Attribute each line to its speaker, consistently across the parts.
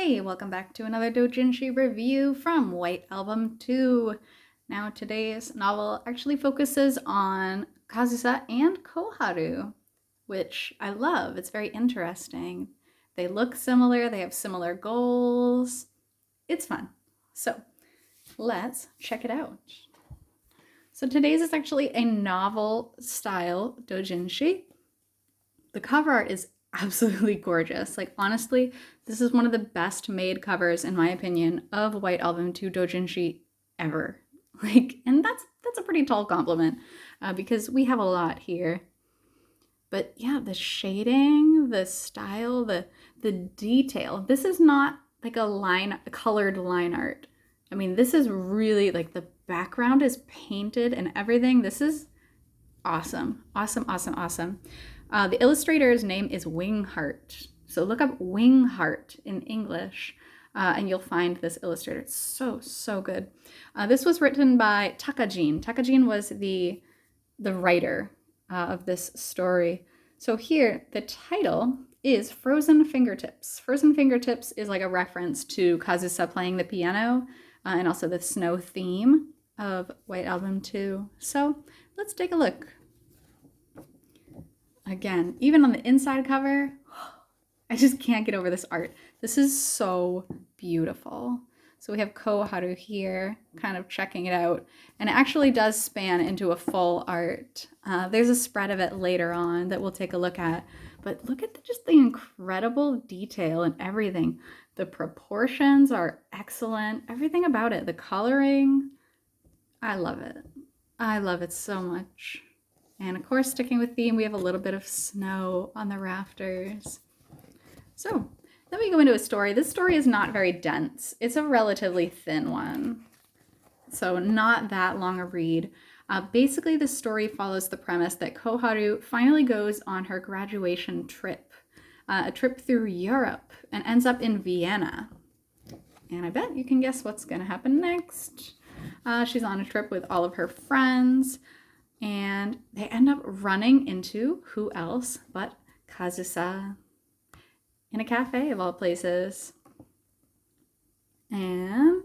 Speaker 1: Hey, welcome back to another Doujin review from White Album 2. Now today's novel actually focuses on Kazusa and Koharu, which I love. It's very interesting. They look similar, they have similar goals. It's fun. So let's check it out. So today's is actually a novel style doujinshi. The cover art is absolutely gorgeous. Like, honestly, this is one of the best made covers, in my opinion, of White Album 2 doujinshi ever. And that's a pretty tall compliment because we have a lot here. But yeah, the shading, the style, the detail. This is not like a colored line art. I mean, this is really like the background is painted and everything. This is awesome. Awesome, awesome, awesome. The illustrator's name is Wingheart. So look up Wingheart in English and you'll find this illustrator. It's so good. This was written by Takajin. Takajin was the writer of this story. So here, the title is Frozen Fingertips. Frozen Fingertips is like a reference to Kazusa playing the piano and also the snow theme of White Album 2. So let's take a look. Again, even on the inside cover, I just can't get over this art. This is so beautiful. So we have Koharu here, kind of checking it out. And it actually does span into a full art. There's a spread of it later on that we'll take a look at. But look at just the incredible detail and everything. The proportions are excellent. Everything about it. The coloring, I love it. I love it so much. And of course, sticking with theme, we have a little bit of snow on the rafters. So then we go into a story. This story is not very dense. It's a relatively thin one. So not that long a read. Basically, the story follows the premise that Koharu finally goes on her graduation trip, a trip through Europe, and ends up in Vienna. And I bet you can guess what's going to happen next. She's on a trip with all of her friends. And they end up running into who else but Kazusa in a cafe of all places. And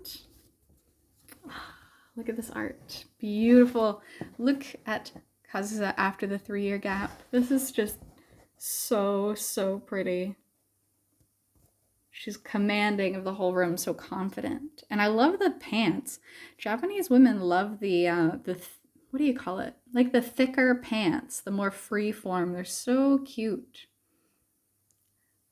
Speaker 1: look at this art. Beautiful. Look at Kazusa after the 3-year gap. This is just so pretty. She's commanding of the whole room, so confident. And I love the pants. Japanese women love the what do you call it? Like the thicker pants, the more free form. They're so cute.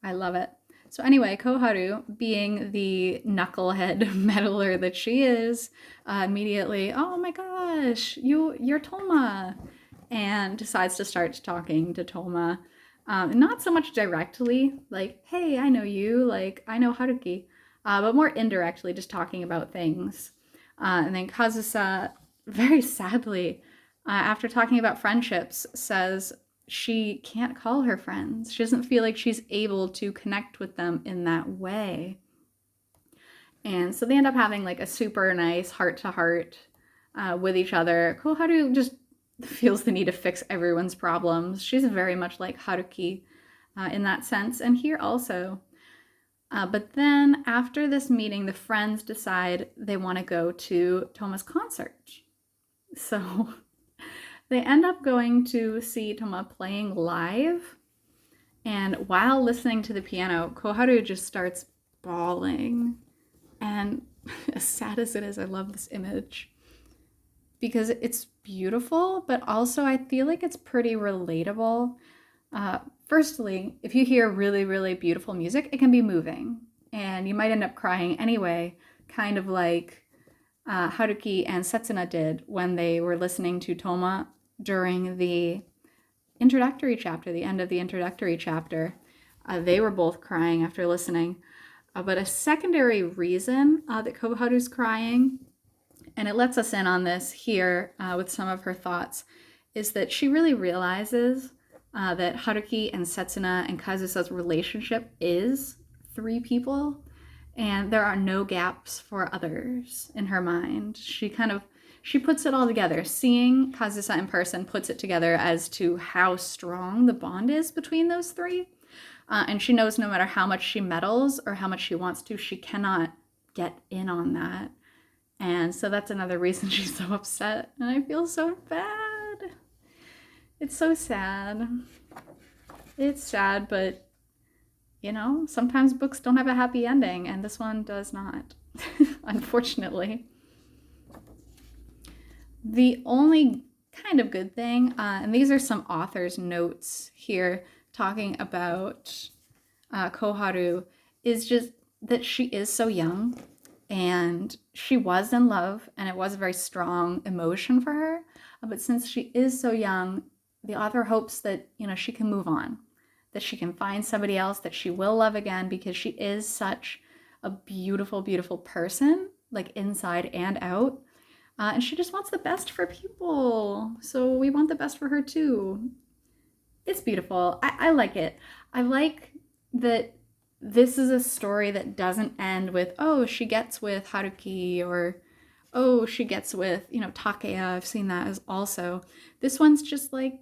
Speaker 1: I love it. So anyway, Koharu, being the knucklehead meddler that she is, immediately, oh my gosh, you're Toma, and decides to start talking to Toma. Not so much directly, like, hey, I know you, like, I know Haruki, but more indirectly, just talking about things. And then Kazusa, very sadly, after talking about friendships, says she can't call her friends. She doesn't feel like she's able to connect with them in that way. And so they end up having like a super nice heart-to-heart with each other. Koharu just feels the need to fix everyone's problems. She's very much like Haruki in that sense, and here also. But then after this meeting, the friends decide they want to go to Toma's concert. So they end up going to see Toma playing live. And while listening to the piano, Koharu just starts bawling. And as sad as it is, I love this image because it's beautiful, but also I feel like it's pretty relatable. Firstly, if you hear really beautiful music, it can be moving. And you might end up crying anyway, kind of like Haruki and Setsuna did when they were listening to Toma during the introductory chapter, the end of the introductory chapter. They were both crying after listening. But a secondary reason that Koharu's crying, and it lets us in on this here with some of her thoughts, is that she really realizes that Haruki and Setsuna and Kazusa's relationship is 3 people. And there are no gaps for others in her mind. She puts it all together. Seeing Kazusa in person puts it together as to how strong the bond is between those 3. And she knows no matter how much she meddles or how much she wants to, she cannot get in on that. And so that's another reason she's so upset. And I feel so bad. It's so sad. It's sad, but you know, sometimes books don't have a happy ending, and this one does not, unfortunately. The only kind of good thing, and these are some author's notes here talking about Koharu, is just that she is so young and she was in love and it was a very strong emotion for her. But since she is so young, the author hopes that, you know, she can move on, that she can find somebody else that she will love again, because she is such a beautiful, beautiful person, like inside and out. And she just wants the best for people. So we want the best for her too. It's beautiful. I like it. I like that this is a story that doesn't end with, oh, she gets with Haruki, or oh, she gets with, you know, Takeya. I've seen that as also. This one's just like,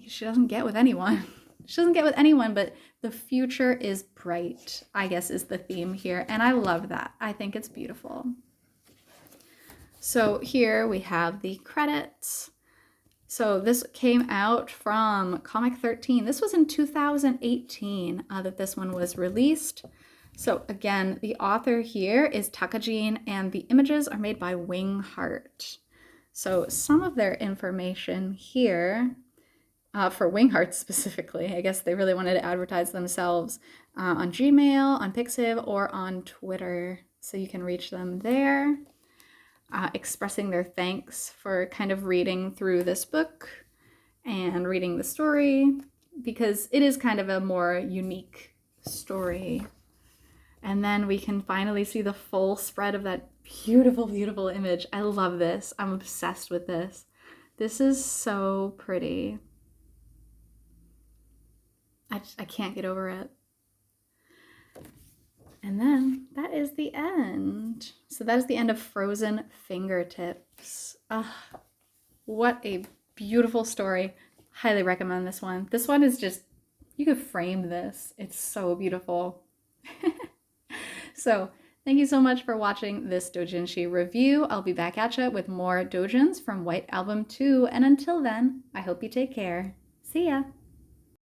Speaker 1: she doesn't get with anyone. She doesn't get with anyone, but the future is bright, I guess is the theme here. And I love that. I think it's beautiful. So here we have the credits. So this came out from Comic 13. This was in 2018 that this one was released. So again, the author here is Takajin, and the images are made by Wing Heart. So some of their information here, for Wing Heart specifically, I guess they really wanted to advertise themselves on Gmail, on Pixiv, or on Twitter. So you can reach them there. Expressing their thanks for kind of reading through this book and reading the story, because it is kind of a more unique story. And then we can finally see the full spread of that beautiful, beautiful image. I love this. I'm obsessed with this. This is so pretty. I can't get over it. And then that is the end. So that is the end of Frozen Fingertips. What a beautiful story. Highly recommend this one. This one is just, you could frame this. It's so beautiful. So thank you so much for watching this doujinshi review. I'll be back at you with more doujins from White Album 2. And until then, I hope you take care. See ya.